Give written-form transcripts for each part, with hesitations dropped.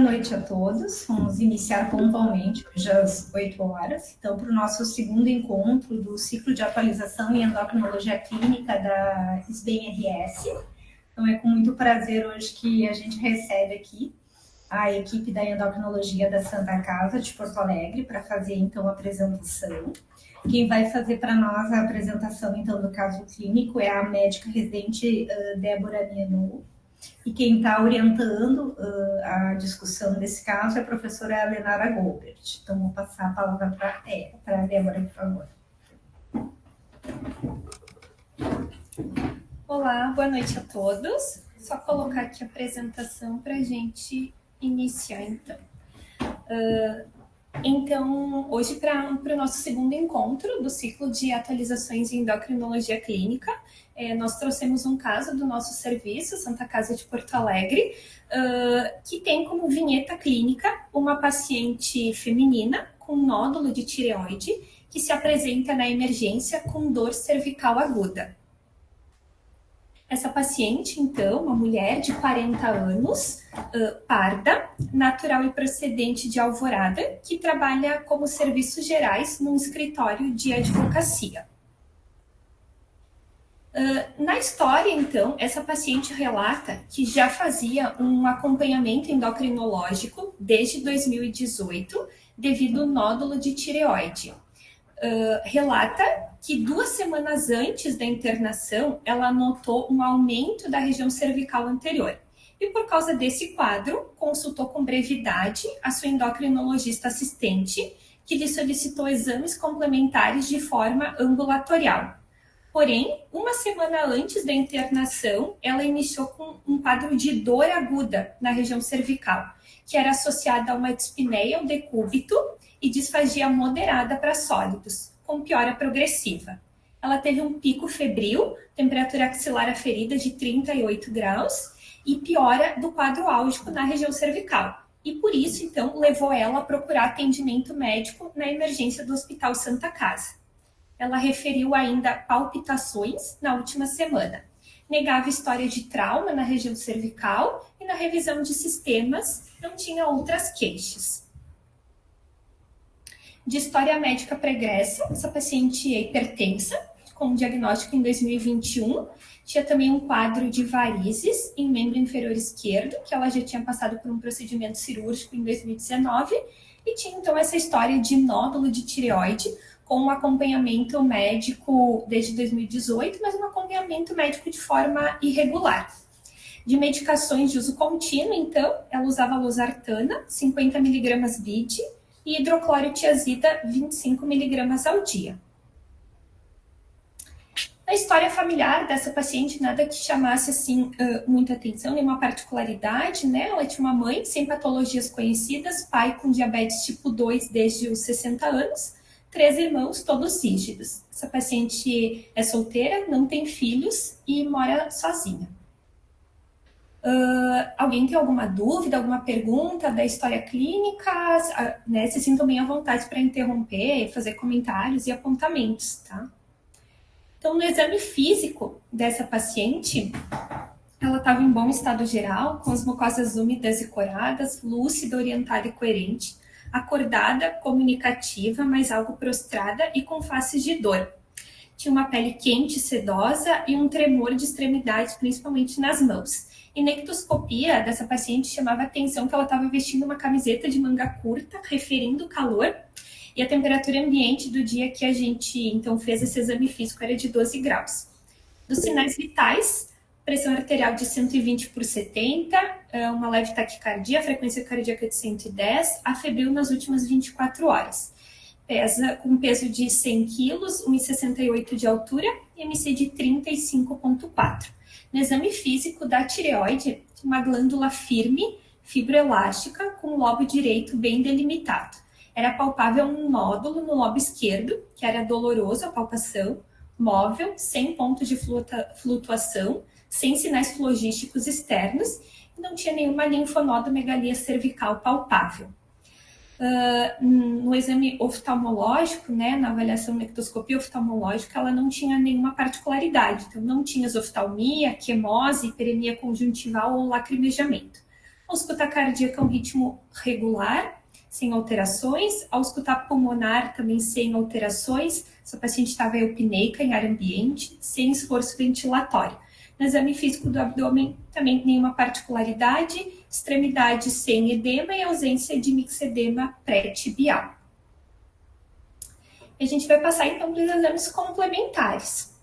noite a todos. Vamos iniciar pontualmente, hoje às 8 horas. Então, para o nosso segundo encontro do ciclo de atualização em endocrinologia clínica da SBEM-RS. Então, é com muito prazer hoje que a gente recebe aqui a equipe da endocrinologia da Santa Casa de Porto Alegre para fazer, então, a apresentação. Quem vai fazer para nós a apresentação, então, do caso clínico é a médica residente Débora Mianou. E quem está orientando a discussão desse caso é a professora Lenara Goldberg. Então, vou passar a palavra para a Débora, por favor. Olá, boa noite a todos. Só colocar aqui a apresentação para a gente iniciar, então. Então, hoje, para o nosso segundo encontro do ciclo de atualizações em endocrinologia clínica, nós trouxemos um caso do nosso serviço, Santa Casa de Porto Alegre, que tem como vinheta clínica uma paciente feminina com nódulo de tireoide que se apresenta na emergência com dor cervical aguda. Essa paciente, então, uma mulher de 40 anos, parda, natural e procedente de Alvorada, que trabalha como serviços gerais num escritório de advocacia. Na história, então, essa paciente relata que já fazia um acompanhamento endocrinológico desde 2018, devido ao nódulo de tireoide. Relata que 2 semanas antes da internação, ela notou um aumento da região cervical anterior. E por causa desse quadro, consultou com brevidade a sua endocrinologista assistente, que lhe solicitou exames complementares de forma ambulatorial. Porém, 1 semana antes da internação, ela iniciou com um quadro de dor aguda na região cervical, que era associada a uma dispneia ou decúbito e disfagia moderada para sólidos, com piora progressiva. Ela teve um pico febril, temperatura axilar aferida de 38 graus e piora do quadro álgico na região cervical. E por isso, então, levou ela a procurar atendimento médico na emergência do Hospital Santa Casa. Ela referiu ainda palpitações na última semana. Negava história de trauma na região cervical e na revisão de sistemas não tinha outras queixas. De história médica pregressa, essa paciente é hipertensa, com diagnóstico em 2021, tinha também um quadro de varizes em membro inferior esquerdo, que ela já tinha passado por um procedimento cirúrgico em 2019, e tinha então essa história de nódulo de tireoide, com um acompanhamento médico desde 2018, mas um acompanhamento médico de forma irregular. De medicações de uso contínuo, então, ela usava losartana, 50 mg BID, e hidroclorotiazida, 25 mg ao dia. Na história familiar dessa paciente, nada que chamasse assim, muita atenção, nenhuma particularidade, né? Ela tinha uma mãe sem patologias conhecidas, pai com diabetes tipo 2 desde os 60 anos, 3 irmãos, todos rígidos. Essa paciente é solteira, não tem filhos e mora sozinha. Alguém tem alguma dúvida, alguma pergunta da história clínica? Né? Se sintam bem à vontade para interromper, fazer comentários e apontamentos, tá? Então, no exame físico dessa paciente, ela estava em bom estado geral, com as mucosas úmidas e coradas, lúcida, orientada e coerente, acordada, comunicativa, mas algo prostrada e com faces de dor. Tinha uma pele quente, sedosa e um tremor de extremidades, principalmente nas mãos. E na ectoscopia dessa paciente chamava a atenção que ela estava vestindo uma camiseta de manga curta, referindo o calor, e a temperatura ambiente do dia que a gente então fez esse exame físico era de 12 graus. Dos sinais vitais, pressão arterial de 120 por 70, uma leve taquicardia, frequência cardíaca de 110, afebril nas últimas 24 horas. Pesa com peso de 100 quilos, 1,68 de altura e MC de 35,4. No exame físico da tireoide, uma glândula firme, fibroelástica, com o lobo direito bem delimitado. Era palpável um nódulo no lobo esquerdo, que era doloroso a palpação, móvel, sem ponto de flutuação, sem sinais flogísticos externos, e não tinha nenhuma linfonodomegalia cervical palpável. No exame oftalmológico, né, na avaliação na ectoscopia oftalmológica, ela não tinha nenhuma particularidade. Então, não tinha esoftalmia, quemose, hiperemia conjuntival ou lacrimejamento. A ausculta cardíaca é um ritmo regular, sem alterações. A ausculta pulmonar também sem alterações. Essa paciente estava eupneica em ar ambiente, sem esforço ventilatório. No exame físico do abdômen, também nenhuma particularidade, extremidade sem edema e ausência de mixedema pré-tibial. A gente vai passar então para os exames complementares.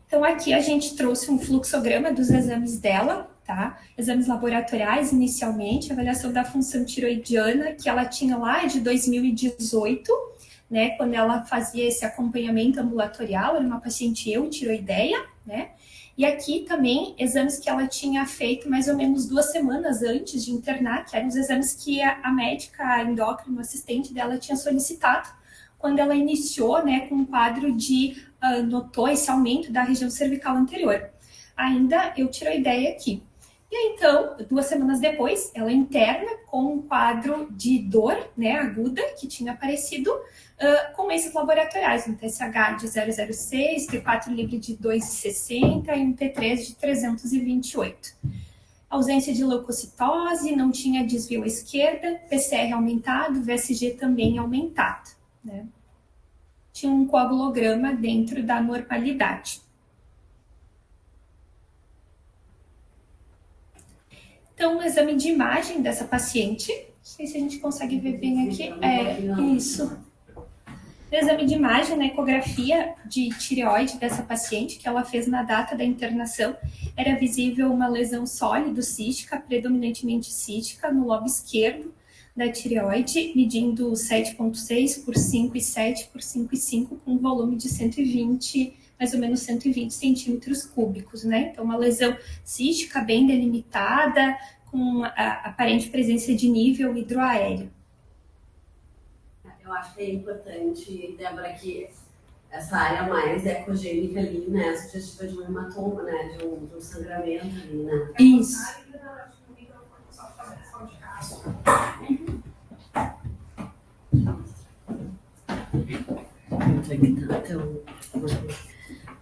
Então aqui a gente trouxe um fluxograma dos exames dela, tá? Exames laboratoriais inicialmente, avaliação da função tiroidiana que ela tinha lá de 2018, né? Quando ela fazia esse acompanhamento ambulatorial, era uma paciente eutiroideia, né? E aqui também exames que ela tinha feito mais ou menos 2 semanas antes de internar, que eram os exames que a médica a endócrino assistente dela tinha solicitado quando ela iniciou, né, com um quadro de notou esse aumento da região cervical anterior. Ainda eutiroideia aqui. E aí, então, 2 semanas depois, ela interna com um quadro de dor, né, aguda, que tinha aparecido com esses laboratoriais, um TSH de 0,06, T4 livre de 2,60 e um T3 de 328. Ausência de leucocitose, não tinha desvio à esquerda, PCR aumentado, VSG também aumentado, né? Tinha um coagulograma dentro da normalidade. Então, o exame de imagem dessa paciente, não sei se a gente consegue ver bem aqui, isso. O exame de imagem, na ecografia de tireoide dessa paciente, que ela fez na data da internação, era visível uma lesão sólido cística, predominantemente cística, no lobo esquerdo da tireoide, medindo 7,6 por 5,7 por 5,5, com um volume de 120, mais ou menos 120 centímetros cúbicos, né? Então, uma lesão cística bem delimitada, com a aparente presença de nível hidroaéreo. Eu acho que é importante, Débora, que essa área mais ecogênica ali, né, sugestiva de um hematoma, né, de um sangramento ali, né? Isso.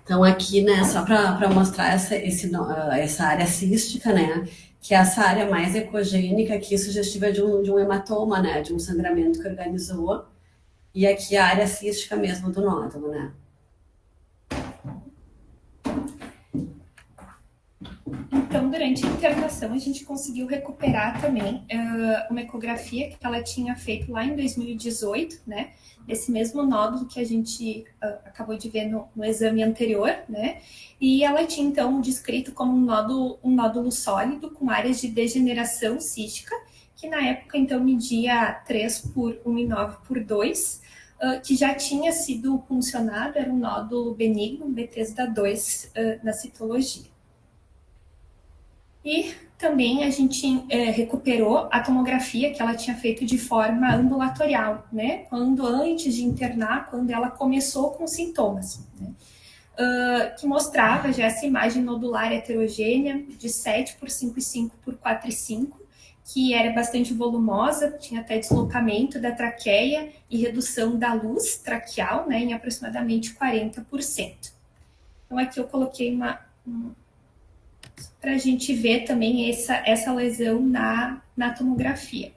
Então aqui, né, só para mostrar essa área cística, né, que é essa área mais ecogênica aqui, sugestiva de um hematoma, né, de um sangramento que organizou, e aqui a área cística mesmo do nódulo, né. Então, durante a internação, a gente conseguiu recuperar também uma ecografia que ela tinha feito lá em 2018, né? Esse mesmo nódulo que a gente acabou de ver no exame anterior, né? E ela tinha, então, descrito como um nódulo sólido com áreas de degeneração cística, que na época, então, media 3 por 1,9 por 2, que já tinha sido puncionado, era um nódulo benigno, Bethesda 2, na citologia. E também a gente recuperou a tomografia que ela tinha feito de forma ambulatorial, né? Quando antes de internar, quando ela começou com sintomas, né? Que mostrava já essa imagem nodular heterogênea de 7 por 5,5 por 4,5, que era bastante volumosa, tinha até deslocamento da traqueia e redução da luz traqueal, né, em aproximadamente 40%. Então aqui eu coloquei para a gente ver também essa lesão na tomografia.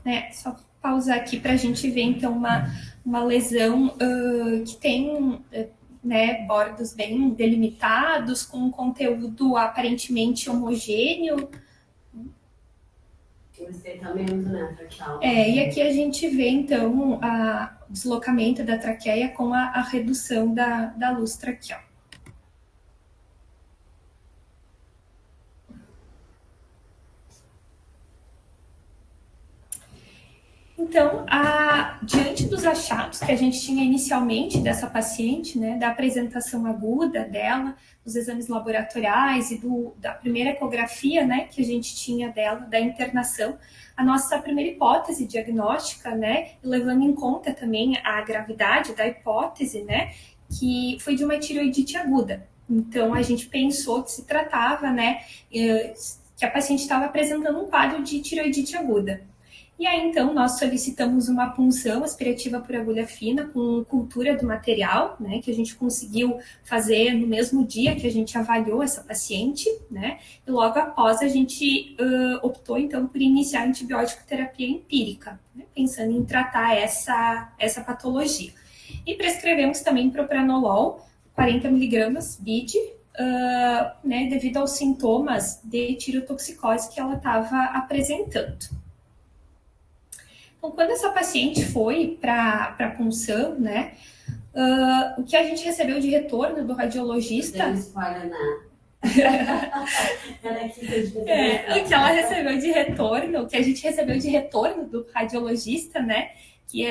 Né, só pausar aqui para a gente ver, então, uma lesão que tem né, bordos bem delimitados, com um conteúdo aparentemente homogêneo. O estreitamento, né, traqueal. E aqui a gente vê, então, o deslocamento da traqueia com a redução da luz traqueal. Então, diante dos achados que a gente tinha inicialmente dessa paciente, né, da apresentação aguda dela, dos exames laboratoriais e da primeira ecografia, né, que a gente tinha dela, da internação, a nossa primeira hipótese diagnóstica, né, levando em conta também a gravidade da hipótese, né, que foi de uma tireoidite aguda. Então, a gente pensou que se tratava, né, que a paciente estava apresentando um quadro de tireoidite aguda. E aí, então, nós solicitamos uma punção aspirativa por agulha fina com cultura do material, né, que a gente conseguiu fazer no mesmo dia que a gente avaliou essa paciente, né, e logo após a gente optou, então, por iniciar a antibiótico terapia empírica, né, pensando em tratar essa patologia. E prescrevemos também propranolol, 40 mg BID, né, devido aos sintomas de tirotoxicose que ela estava apresentando. Então, quando essa paciente foi para a punção, né, o que a gente recebeu de retorno do radiologista... Não spoiler nada. O que ela recebeu de retorno, o que a gente recebeu de retorno do radiologista, né, que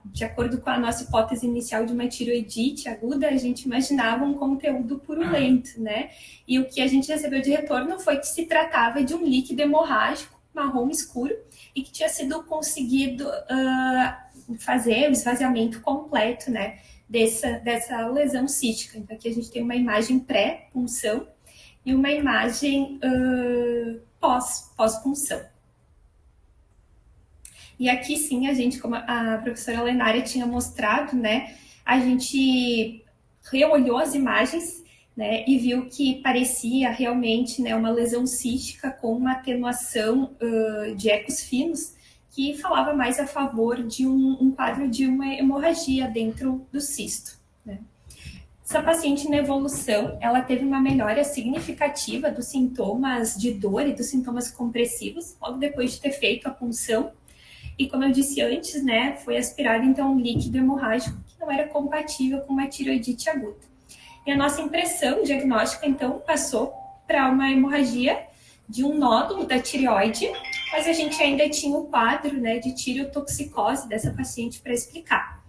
de acordo com a nossa hipótese inicial de uma tiroidite aguda, a gente imaginava um conteúdo purulento, né, e o que a gente recebeu de retorno foi que se tratava de um líquido hemorrágico marrom escuro e que tinha sido conseguido fazer o esvaziamento completo, né, dessa lesão cística. Então, aqui a gente tem uma imagem pré-punção e uma imagem pós-punção. E aqui sim, a gente, como a professora Lenária tinha mostrado, né, a gente reolhou as imagens, né, e viu que parecia realmente, né, uma lesão cística com uma atenuação de ecos finos, que falava mais a favor de um quadro de uma hemorragia dentro do cisto, né. Essa paciente na evolução, ela teve uma melhora significativa dos sintomas de dor e dos sintomas compressivos, logo depois de ter feito a punção. E como eu disse antes, né, foi aspirado então um líquido hemorrágico que não era compatível com uma tiroidite aguda. E a nossa impressão diagnóstica, então, passou para uma hemorragia de um nódulo da tireoide, mas a gente ainda tinha o quadro, né, de tireotoxicose dessa paciente para explicar,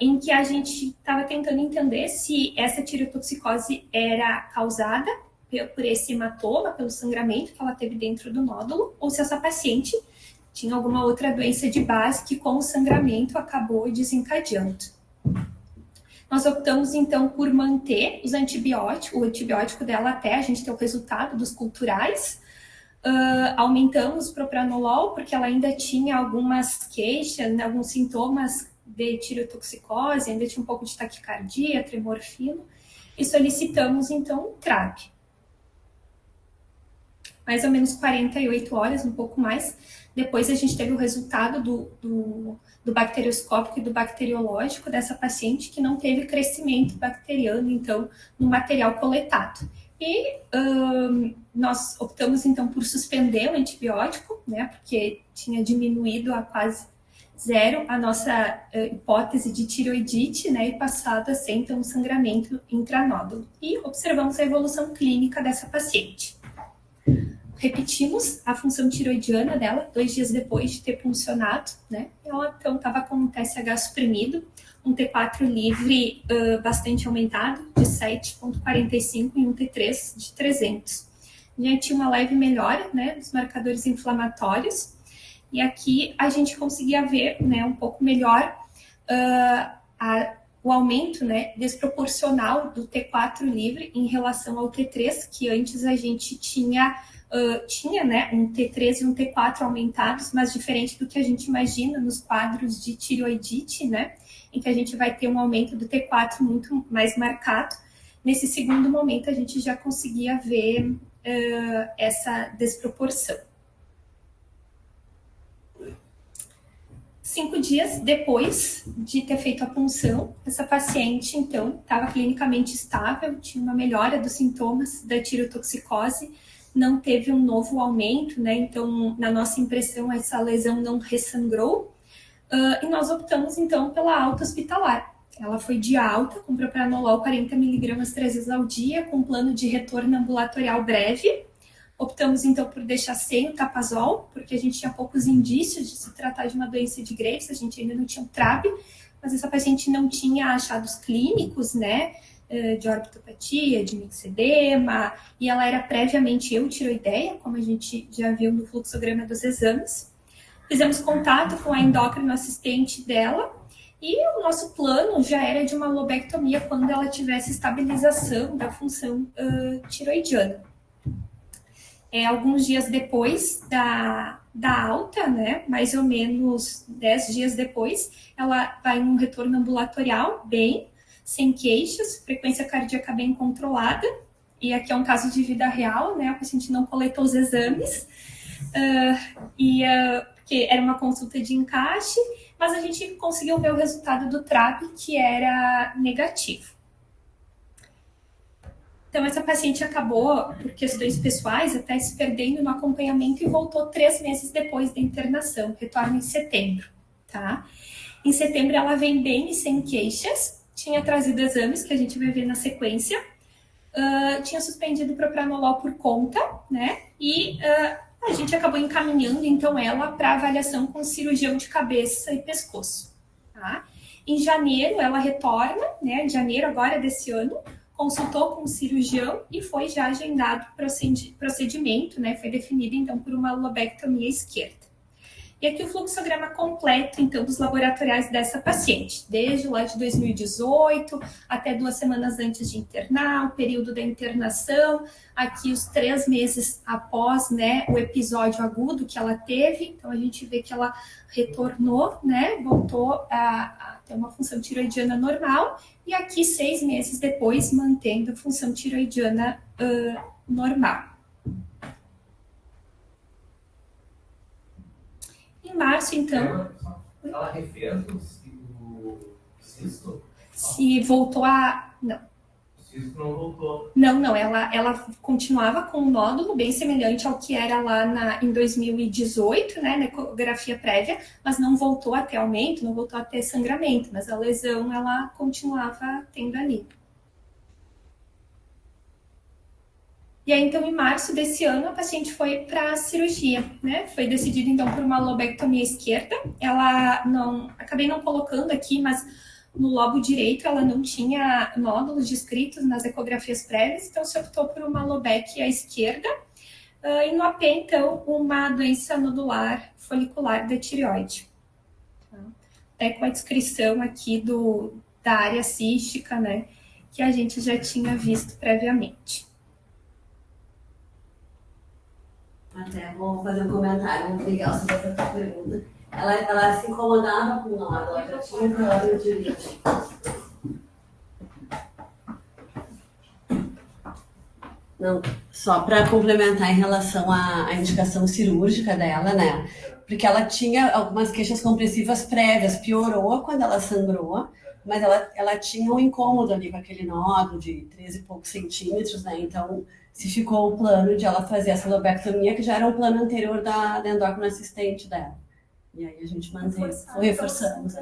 em que a gente estava tentando entender se essa tireotoxicose era causada por esse hematoma, pelo sangramento que ela teve dentro do nódulo, ou se essa paciente tinha alguma outra doença de base que com o sangramento acabou desencadeando. Nós optamos, então, por manter o antibiótico dela até a gente ter o resultado dos culturais. Aumentamos o propranolol, porque ela ainda tinha algumas queixas, né, alguns sintomas de tireotoxicose, ainda tinha um pouco de taquicardia, tremor fino, e solicitamos, então, um TRAB. Mais ou menos 48 horas, um pouco mais. Depois a gente teve o resultado do bacterioscópico e do bacteriológico dessa paciente que não teve crescimento bacteriano, então, no material coletado. E nós optamos, então, por suspender o antibiótico, né, porque tinha diminuído a quase zero a nossa hipótese de tiroidite, né, e passado a ser, então, um sangramento intranódulo. E observamos a evolução clínica dessa paciente. Repetimos a função tiroidiana dela 2 dias depois de ter puncionado, né? Ela então estava com um TSH suprimido, um T4 livre bastante aumentado, de 7,45 e um T3 de 300. Já tinha uma leve melhora, né, dos marcadores inflamatórios, e aqui a gente conseguia ver, né, um pouco melhor o aumento, né, desproporcional do T4 livre em relação ao T3, que antes a gente tinha, né, um T3 e um T4 aumentados, mas diferente do que a gente imagina nos quadros de tireoidite, né, em que a gente vai ter um aumento do T4 muito mais marcado. Nesse segundo momento, a gente já conseguia ver essa desproporção. 5 dias depois de ter feito a punção, essa paciente, então, estava clinicamente estável, tinha uma melhora dos sintomas da tireotoxicose, não teve um novo aumento, né? Então, na nossa impressão, essa lesão não ressangrou, e nós optamos, então, pela alta hospitalar. Ela foi de alta, com propranolol 40 mg 3 vezes ao dia, com plano de retorno ambulatorial breve. Optamos, então, por deixar sem o tapazol, porque a gente tinha poucos indícios de se tratar de uma doença de Graves, a gente ainda não tinha o TRAB, mas essa paciente não tinha achados clínicos, né, de orbitopatia, de mixedema, e ela era previamente eutiroideia, como a gente já viu no fluxograma dos exames. Fizemos contato com a endócrino assistente dela, e o nosso plano já era de uma lobectomia quando ela tivesse estabilização da função tiroidiana. Alguns dias depois da da alta, né, mais ou menos 10 dias depois, ela vai em um retorno ambulatorial bem, sem queixas, frequência cardíaca bem controlada, e aqui é um caso de vida real, né, o paciente não coletou os exames, porque era uma consulta de encaixe, mas a gente conseguiu ver o resultado do TRAB, que era negativo. Então, essa paciente acabou, por questões pessoais, até se perdendo no acompanhamento e voltou 3 meses depois da internação, retorna em setembro, tá? Em setembro, ela vem bem e sem queixas, tinha trazido exames, que a gente vai ver na sequência, tinha suspendido o propranolol por conta, né? E a gente acabou encaminhando, então, ela para avaliação com cirurgião de cabeça e pescoço, tá? Em janeiro, ela retorna, né? Em janeiro agora desse ano, consultou com o cirurgião e foi já agendado procedimento, né? Foi definido, então, por uma lobectomia esquerda. E aqui o fluxograma completo, então, dos laboratoriais dessa paciente, desde lá de 2018 até 2 semanas antes de internar, o período da internação, aqui os 3 meses após, né, o episódio agudo que ela teve. Então, a gente vê que ela retornou, né, voltou a ter uma função tiroidiana normal, e aqui 6 meses depois, mantendo a função tiroidiana normal. Em março, então... Ela refez o cisto? Se voltou a... Não. O cisto não voltou. Não. Ela continuava com um nódulo bem semelhante ao que era lá em 2018, né, na ecografia prévia, mas não voltou a ter aumento, não voltou a ter sangramento, mas a lesão, ela continuava tendo ali. E aí, então, em março desse ano, a paciente foi para a cirurgia, né? Foi decidido, então, por uma lobectomia esquerda. Ela não... Acabei não colocando aqui, mas no lobo direito ela não tinha nódulos descritos nas ecografias prévias, então se optou por uma lobec à esquerda. E no AP, então, uma doença nodular folicular da tireoide. Até com a descrição aqui da área cística, né? Que a gente já tinha visto previamente. Até vou fazer um comentário, Miguel, sobre essa tua pergunta. Ela se incomodava com o nódulo, ela já tinha um problema de urite. Não, só para complementar em relação à indicação cirúrgica dela, né? Porque ela tinha algumas queixas compressivas prévias, piorou quando ela sangrou, mas ela tinha um incômodo ali com aquele nódulo de 13 e poucos centímetros, né? Então, se ficou o plano de ela fazer essa lobectomia, que já era um plano anterior da endócrina assistente dela. E aí a gente manteve, reforçamos.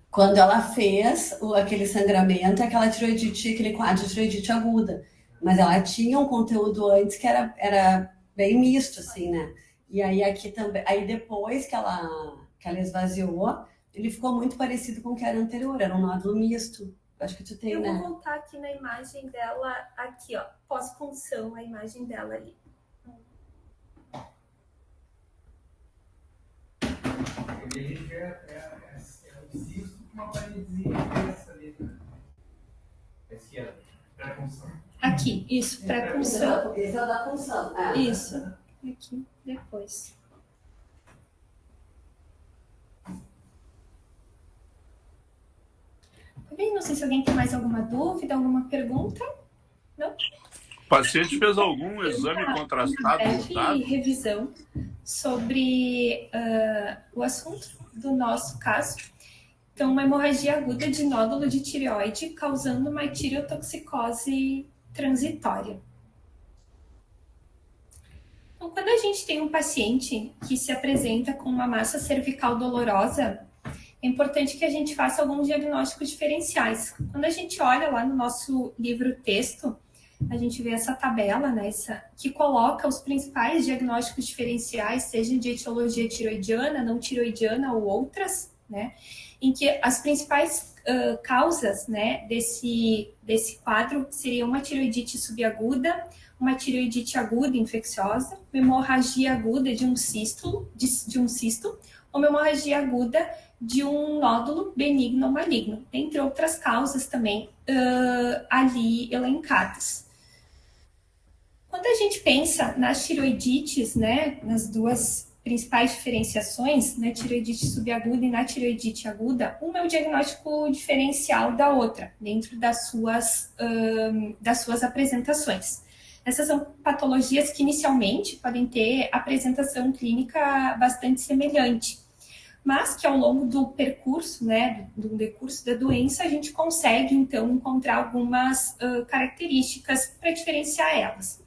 Quando ela fez aquele sangramento, aquela tiroidite, aquele quadro de tiroidite aguda. Mas ela tinha um conteúdo antes que era bem misto, assim, né? E aí aqui também, aí depois que ela esvaziou, ele ficou muito parecido com o que era anterior, era um nódulo misto. Acho que tu tem, né? Eu vou voltar aqui na imagem dela, aqui, ó, pós-punção, a imagem dela ali. Ele é um cisto com uma paredezinha dessa ali, né? Esse é pré-punção. Aqui, isso, pré-punção. Esse é o da punção. Isso, aqui, depois. Bem, não sei se alguém tem mais alguma dúvida, alguma pergunta. Não? O paciente fez algum exame contrastado? Breve revisão sobre o assunto do nosso caso. Então, uma hemorragia aguda de nódulo de tireoide causando uma tireotoxicose transitória. Então, quando a gente tem um paciente que se apresenta com uma massa cervical dolorosa, é importante que a gente faça alguns diagnósticos diferenciais. Quando a gente olha lá no nosso livro-texto, a gente vê essa tabela, né, que coloca os principais diagnósticos diferenciais, seja de etiologia tiroidiana, não tiroidiana ou outras, né, em que as principais causas, né, desse quadro seriam uma tiroidite subaguda, uma tireoidite aguda infecciosa, uma hemorragia aguda de um cisto, ou uma hemorragia aguda de um nódulo benigno ou maligno, entre outras causas também ali elencadas. Quando a gente pensa nas tiroidites, né, nas duas principais diferenciações, na tiroidite subaguda e na tiroidite aguda, uma é o diagnóstico diferencial da outra, dentro das suas apresentações. Essas são patologias que inicialmente podem ter apresentação clínica bastante semelhante, mas que ao longo do percurso, né, do decurso da doença, a gente consegue, então, encontrar algumas características para diferenciar elas.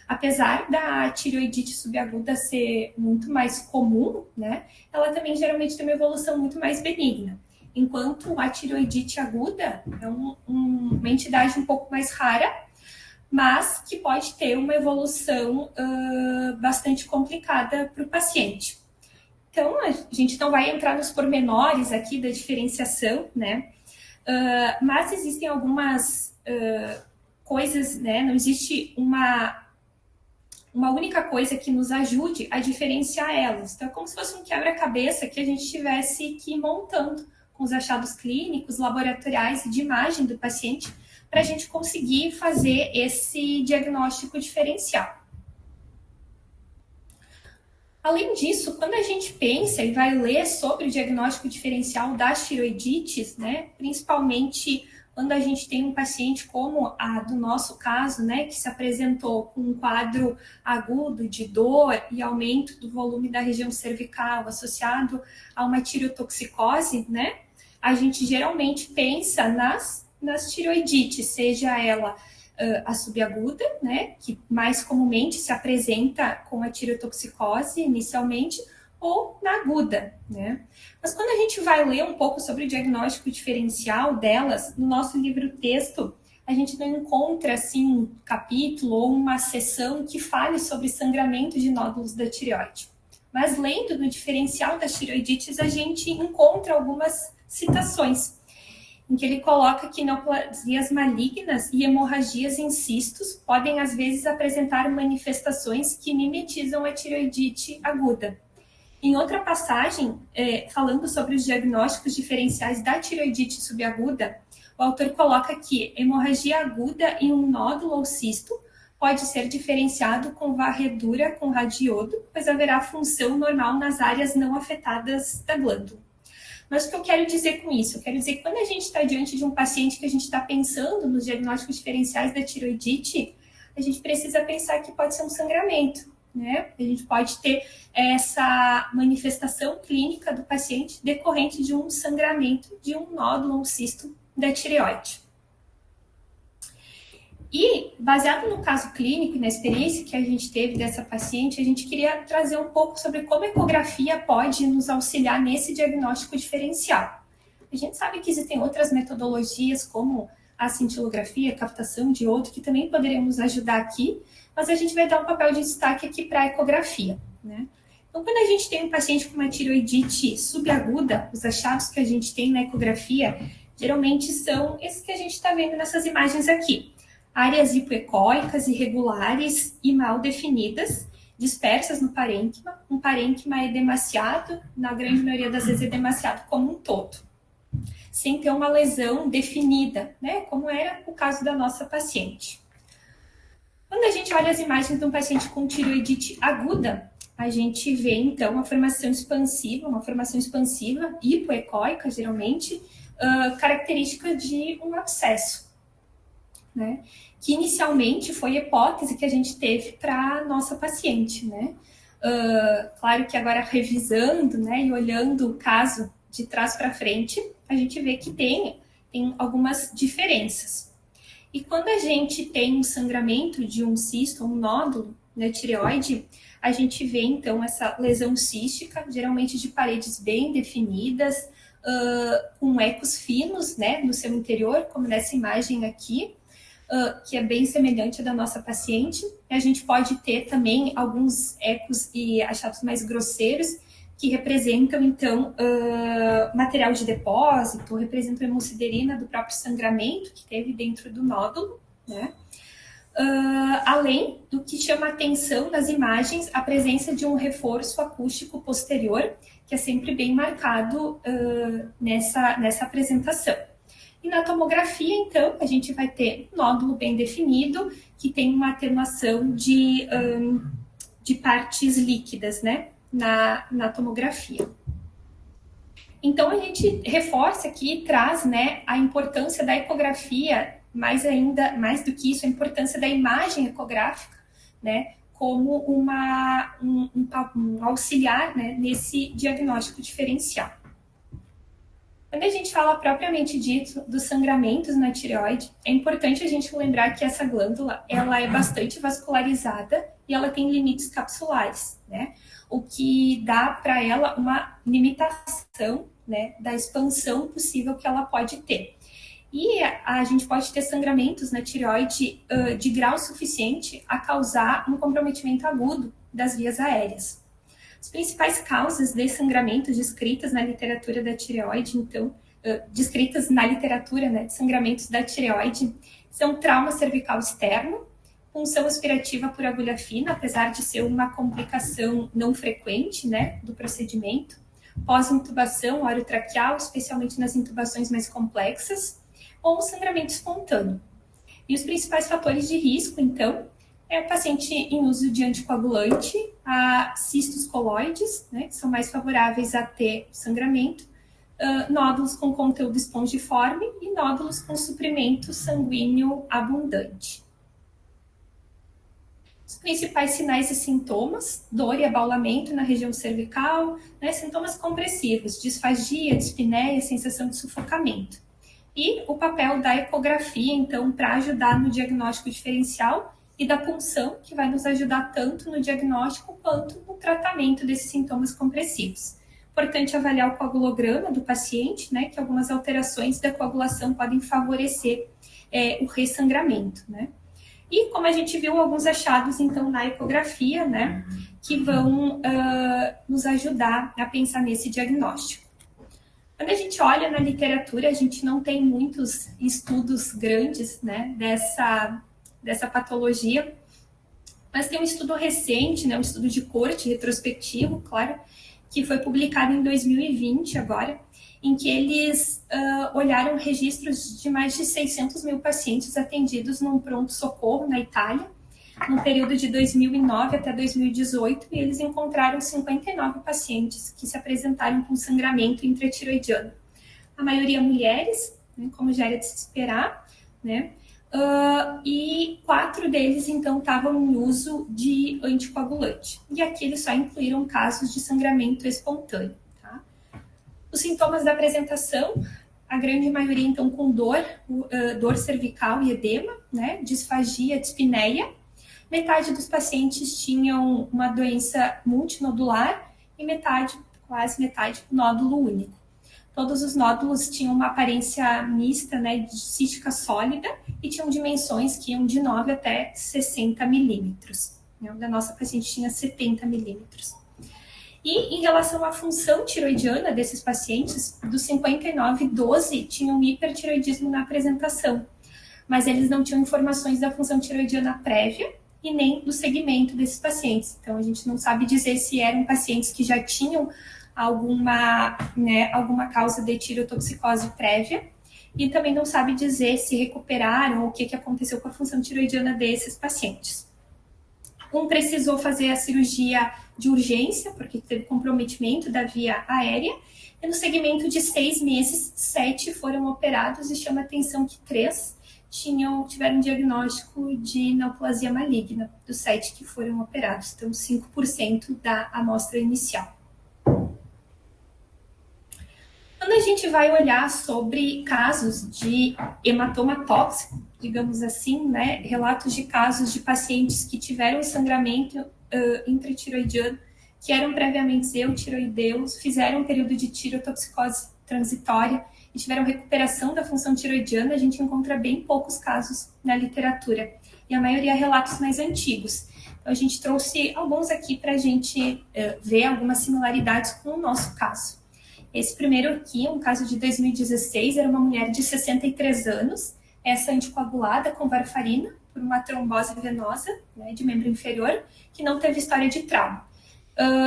Apesar da tireoidite subaguda ser muito mais comum, né, ela também geralmente tem uma evolução muito mais benigna, enquanto a tireoidite aguda é uma entidade um pouco mais rara, mas que pode ter uma evolução bastante complicada para o paciente. Então, a gente não vai entrar nos pormenores aqui da diferenciação, né? Mas existem algumas coisas, né? Não existe uma única coisa que nos ajude a diferenciar elas. Então, é como se fosse um quebra-cabeça que a gente tivesse que ir montando com os achados clínicos, laboratoriais e de imagem do paciente para a gente conseguir fazer esse diagnóstico diferencial. Além disso, quando a gente pensa e vai ler sobre o diagnóstico diferencial das tiroidites, né, principalmente quando a gente tem um paciente como a do nosso caso, né, que se apresentou com um quadro agudo de dor e aumento do volume da região cervical associado a uma tireotoxicose, né, a gente geralmente pensa nas tiroidites, seja ela a subaguda, né, que mais comumente se apresenta com a tireotoxicose inicialmente, ou na aguda, né? Mas quando a gente vai ler um pouco sobre o diagnóstico diferencial delas, no nosso livro-texto, a gente não encontra, assim, um capítulo ou uma seção que fale sobre sangramento de nódulos da tireoide. Mas lendo no diferencial das tireoidites, a gente encontra algumas citações, em que ele coloca que neoplasias malignas e hemorragias em cistos podem, às vezes, apresentar manifestações que mimetizam a tireoidite aguda. Em outra passagem, falando sobre os diagnósticos diferenciais da tireoidite subaguda, o autor coloca que hemorragia aguda em um nódulo ou cisto pode ser diferenciado com varredura com radiodo, pois haverá função normal nas áreas não afetadas da glândula. Mas o que eu quero dizer com isso? Eu quero dizer que quando a gente está diante de um paciente que a gente está pensando nos diagnósticos diferenciais da tireoidite, a gente precisa pensar que pode ser um sangramento, né? A gente pode ter essa manifestação clínica do paciente decorrente de um sangramento de um nódulo, um cisto da tireoide. E, baseado no caso clínico e na experiência que a gente teve dessa paciente, a gente queria trazer um pouco sobre como a ecografia pode nos auxiliar nesse diagnóstico diferencial. A gente sabe que existem outras metodologias, como a cintilografia, captação de iodo, que também poderiam nos ajudar aqui, mas a gente vai dar um papel de destaque aqui para a ecografia, né? Então, quando a gente tem um paciente com uma tireoidite subaguda, os achados que a gente tem na ecografia, geralmente são esses que a gente está vendo nessas imagens aqui. Áreas hipoecóicas, irregulares e mal definidas, dispersas no parênquima. Um parênquima é demasiado, na grande maioria das vezes é demasiado como um todo, sem ter uma lesão definida, né, como era o caso da nossa paciente. Quando a gente olha as imagens de um paciente com tireoidite aguda, a gente vê, então, uma formação expansiva, hipoecóica, geralmente, característica de um abscesso, né? Que inicialmente foi a hipótese que a gente teve para a nossa paciente, né? Claro que agora revisando, né, e olhando o caso de trás para frente, a gente vê que tem algumas diferenças. E quando a gente tem um sangramento de um cisto, um nódulo na tireoide, a gente vê então essa lesão cística, geralmente de paredes bem definidas, com ecos finos, né, no seu interior, como nessa imagem aqui, que é bem semelhante à da nossa paciente. A gente pode ter também alguns ecos e achados mais grosseiros, que representam, então, material de depósito, representam a hemosiderina do próprio sangramento que teve dentro do nódulo, né? Além do que chama a atenção nas imagens, a presença de um reforço acústico posterior, que é sempre bem marcado nessa apresentação. E na tomografia, então, a gente vai ter um nódulo bem definido, que tem uma atenuação de partes líquidas, né, na tomografia. Então, a gente reforça aqui e traz, né, a importância da ecografia, mais do que isso, a importância da imagem ecográfica, né, como um auxiliar, né, nesse diagnóstico diferencial. Quando a gente fala propriamente dito dos sangramentos na tireoide, é importante a gente lembrar que essa glândula ela é bastante vascularizada e ela tem limites capsulares, né? O que dá para ela uma limitação, né, da expansão possível que ela pode ter. E a gente pode ter sangramentos na tireoide de grau suficiente a causar um comprometimento agudo das vias aéreas. As principais causas de sangramentos descritas na literatura da tireoide, então, descritas na literatura, né, de sangramentos da tireoide, são trauma cervical externo, punção aspirativa por agulha fina, apesar de ser uma complicação não frequente, né, do procedimento, pós-intubação orotraqueal, especialmente nas intubações mais complexas, ou sangramento espontâneo. E os principais fatores de risco, então, é o paciente em uso de anticoagulante, a cistos coloides, né, que são mais favoráveis a ter sangramento, nódulos com conteúdo espongiforme e nódulos com suprimento sanguíneo abundante. Os principais sinais e sintomas, dor e abaulamento na região cervical, né, sintomas compressivos, disfagia, dispneia, sensação de sufocamento. E o papel da ecografia, então, para ajudar no diagnóstico diferencial e da punção, que vai nos ajudar tanto no diagnóstico quanto no tratamento desses sintomas compressivos. Importante avaliar o coagulograma do paciente, né, que algumas alterações da coagulação podem favorecer o ressangramento, né. E como a gente viu, alguns achados, então, na ecografia, né, que vão nos ajudar a pensar nesse diagnóstico. Quando a gente olha na literatura, a gente não tem muitos estudos grandes, né, dessa patologia, mas tem um estudo recente, né, um estudo de corte retrospectivo, claro, que foi publicado em 2020 agora, em que eles olharam registros de mais de 600 mil pacientes atendidos num pronto-socorro na Itália, no período de 2009 até 2018, e eles encontraram 59 pacientes que se apresentaram com sangramento intratiroidiano. A maioria mulheres, né, como já era de se esperar, né? E 4 deles, então, estavam em uso de anticoagulante. E aqui eles só incluíram casos de sangramento espontâneo. Tá? Os sintomas da apresentação, a grande maioria, então, com dor cervical e edema, né? Disfagia, dispneia. Metade dos pacientes tinham uma doença multinodular e quase metade, nódulo único. Todos os nódulos tinham uma aparência mista, né, de cística sólida e tinham dimensões que iam de 9 até 60 milímetros. O da nossa paciente tinha 70 milímetros. E em relação à função tiroidiana desses pacientes, dos 59, 12 tinham hipertiroidismo na apresentação, mas eles não tinham informações da função tiroidiana prévia e nem do segmento desses pacientes. Então, a gente não sabe dizer se eram pacientes que já tinham alguma causa de tireotoxicose prévia e também não sabe dizer se recuperaram ou o que aconteceu com a função tiroidiana desses pacientes. Um precisou fazer a cirurgia de urgência, porque teve comprometimento da via aérea, e no segmento de 6 meses, 7 foram operados, e chama a atenção que 3 tiveram diagnóstico de neoplasia maligna, dos 7 que foram operados, então 5% da amostra inicial. Quando a gente vai olhar sobre casos de hematoma tóxico, digamos assim, né, relatos de casos de pacientes que tiveram sangramento intratiroidiano, que eram previamente eutiroideus, fizeram um período de tireotoxicose transitória e tiveram recuperação da função tiroidiana, a gente encontra bem poucos casos na literatura, e a maioria relatos mais antigos. Então, a gente trouxe alguns aqui para a gente ver algumas similaridades com o nosso caso. Esse primeiro aqui, um caso de 2016, era uma mulher de 63 anos, essa anticoagulada com varfarina, por uma trombose venosa, né, de membro inferior, que não teve história de trauma.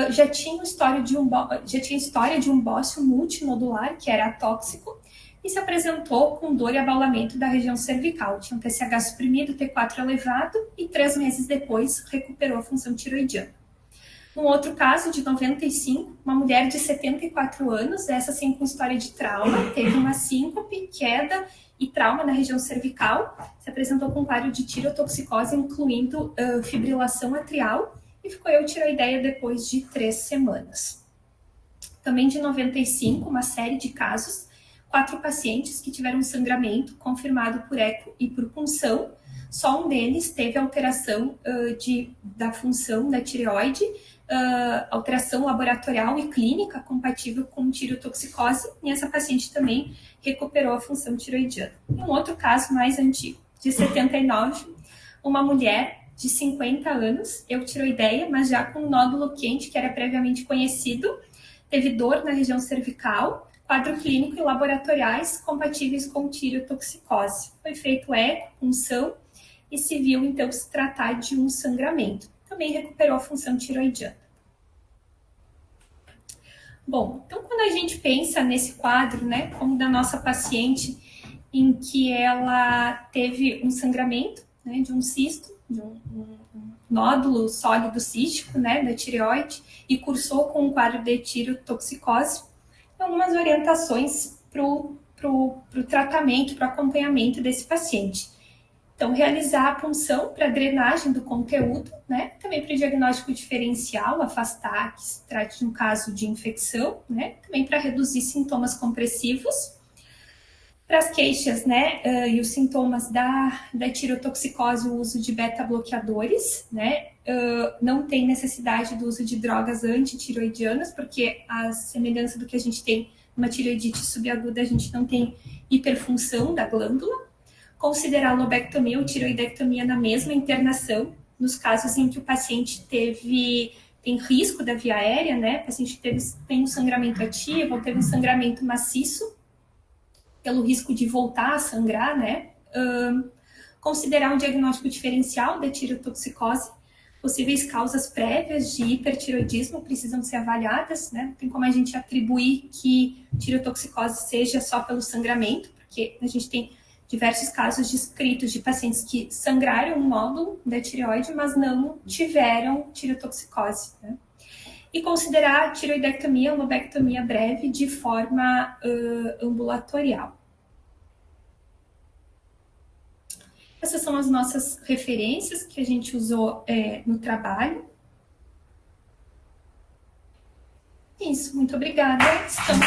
Já tinha história de um bócio multinodular, que era atóxico, e se apresentou com dor e abaulamento da região cervical. Tinha um TSH suprimido, T4 elevado, e 3 meses depois recuperou a função tiroidiana. Um outro caso, de 95, uma mulher de 74 anos, essa sim com história de trauma, teve uma síncope, queda e trauma na região cervical, se apresentou com quadro de tirotoxicose, incluindo fibrilação atrial, e ficou eutiroideia depois de 3 semanas. Também de 95, uma série de casos, 4 pacientes que tiveram sangramento confirmado por eco e por punção. Só um deles teve alteração da função da tireoide, alteração laboratorial e clínica compatível com tirotoxicose, e essa paciente também recuperou a função tiroidiana. E um outro caso mais antigo, de 79, uma mulher de 50 anos, eutiroideia, mas já com um nódulo quente que era previamente conhecido, teve dor na região cervical, quadro clínico e laboratoriais compatíveis com tirotoxicose. Foi feito eco, punção, e se viu, então, se tratar de um sangramento. Também recuperou a função tiroidiana. Bom, então quando a gente pensa nesse quadro, né, como da nossa paciente, em que ela teve um sangramento, né, de um cisto, de um nódulo sólido cístico, né, da tireoide, e cursou com um quadro de tirotoxicose, algumas orientações para o tratamento, para o acompanhamento desse paciente. Então, realizar a punção para drenagem do conteúdo, né? Também para o diagnóstico diferencial, afastar que se trate de um caso de infecção, né? Também para reduzir sintomas compressivos. Para as queixas, né? E os sintomas da tirotoxicose, o uso de beta-bloqueadores, né? Não tem necessidade do uso de drogas antitiroidianas, porque a semelhança do que a gente tem numa tireoidite subaguda, a gente não tem hiperfunção da glândula. Considerar lobectomia ou tiroidectomia na mesma internação, nos casos em que o paciente tem risco da via aérea, né? O paciente tem um sangramento ativo ou teve um sangramento maciço, pelo risco de voltar a sangrar, né? Considerar um diagnóstico diferencial da tirotoxicose, possíveis causas prévias de hipertiroidismo precisam ser avaliadas, né? Não tem como a gente atribuir que tirotoxicose seja só pelo sangramento, porque a gente tem diversos casos descritos de pacientes que sangraram um nódulo da tireoide, mas não tiveram tirotoxicose, né? E considerar a tiroidectomia, lobectomia breve, de forma ambulatorial. Essas são as nossas referências que a gente usou no trabalho. Isso, muito obrigada. Estamos